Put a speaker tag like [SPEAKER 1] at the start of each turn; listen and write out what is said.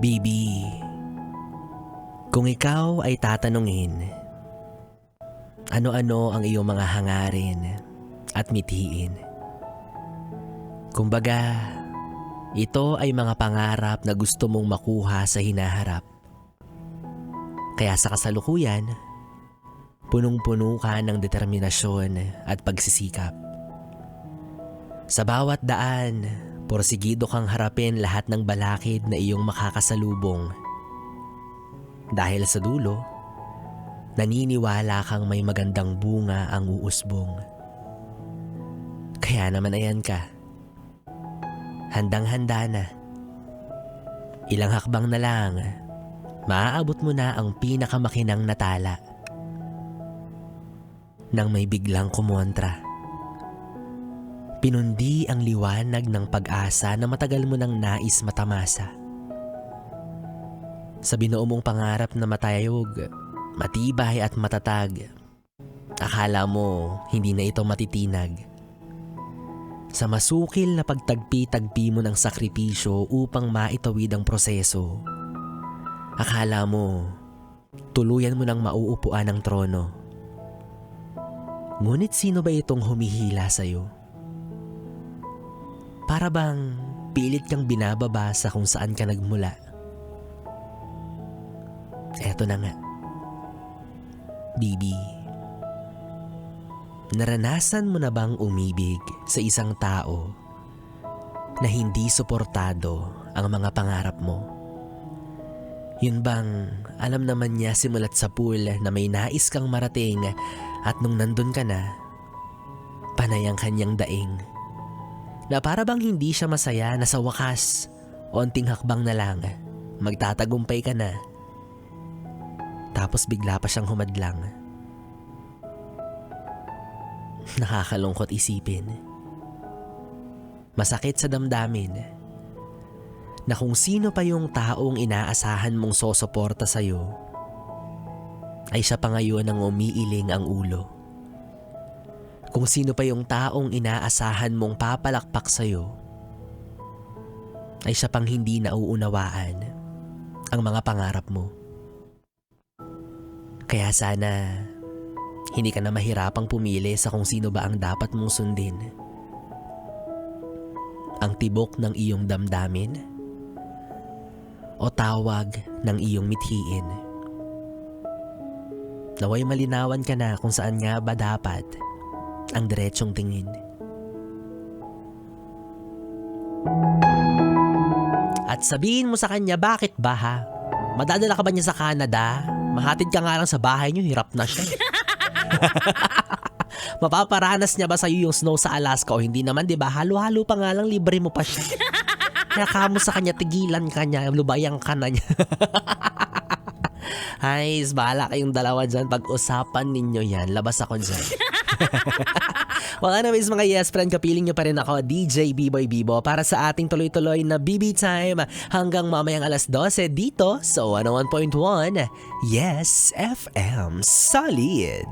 [SPEAKER 1] Bibi, kung ikaw ay tatanungin, ano-ano ang iyong mga hangarin at mithiin? Kumbaga, ito ay mga pangarap na gusto mong makuha sa hinaharap. Kaya sa kasalukuyan, punong-puno ka ng determinasyon at pagsisikap. Sa bawat daan, porsigido kang harapin lahat ng balakid na iyong makakasalubong. Dahil sa dulo, naniniwala kang may magandang bunga ang uusbong. Kaya naman ayan ka. Handang-handa na. Ilang hakbang na lang, maaabot mo na ang pinakamakinang na tala. Nang may biglang kumontra. Pinundi ang liwanag ng pag-asa na matagal mo nang nais matamasa. Sa binuo mong pangarap na matayog, matibay at matatag, akala mo hindi na ito matitinag. Sa masukil na pagtagpi-tagpi mo ng sakripisyo upang maitawid ang proseso, akala mo tuluyan mo nang mauupuan ang trono. Ngunit sino ba itong humihila sa'yo? Para bang pilit kang binababa sa kung saan ka nagmula. Eto na nga. Bibi, naranasan mo na bang umibig sa isang tao na hindi suportado ang mga pangarap mo? Yun bang alam naman niya simulat sa pool na may nais kang marating at nung nandun ka na, panay ang kanyang daing? Na para bang hindi siya masaya na sa wakas, onting hakbang na lang, magtatagumpay ka na. Tapos bigla pa siyang humadlang. Nakakalungkot isipin. Masakit sa damdamin na kung sino pa yung taong inaasahan mong sosuporta sa'yo, ay siya pa ngayon ang umiiling ang ulo. Kung sino pa yung taong inaasahan mong papalakpak sa'yo, ay siya pang hindi nauunawaan ang mga pangarap mo. Kaya sana, hindi ka na mahirapang pumili sa kung sino ba ang dapat mong sundin. Ang tibok ng iyong damdamin o tawag ng iyong mithiin. Naway malinawan ka na kung saan nga ba dapat ang diretsong tingin. At sabihin mo sa kanya, bakit ba ha? Madadala ka ba niya sa Canada? Mahatid ka nga lang sa bahay niyo, hirap na siya. Mapaparanas niya ba sa'yo yung snow sa Alaska o hindi naman, di ba? Halo-halo pa nga lang, libre mo pa siya. Kaya kamo sa kanya, tigilan ka niya, lubayang ka na niya. Ay, bahala kayong dalawa dyan. Pag-usapan ninyo yan, labas ako dyan. Well, anyways mga yes friend, kapiling nyo pa rin ako, DJ B-Boy Bibo, para sa ating tuloy-tuloy na BB Time hanggang mamayang alas 12 dito sa 101.1 Yes FM Solid.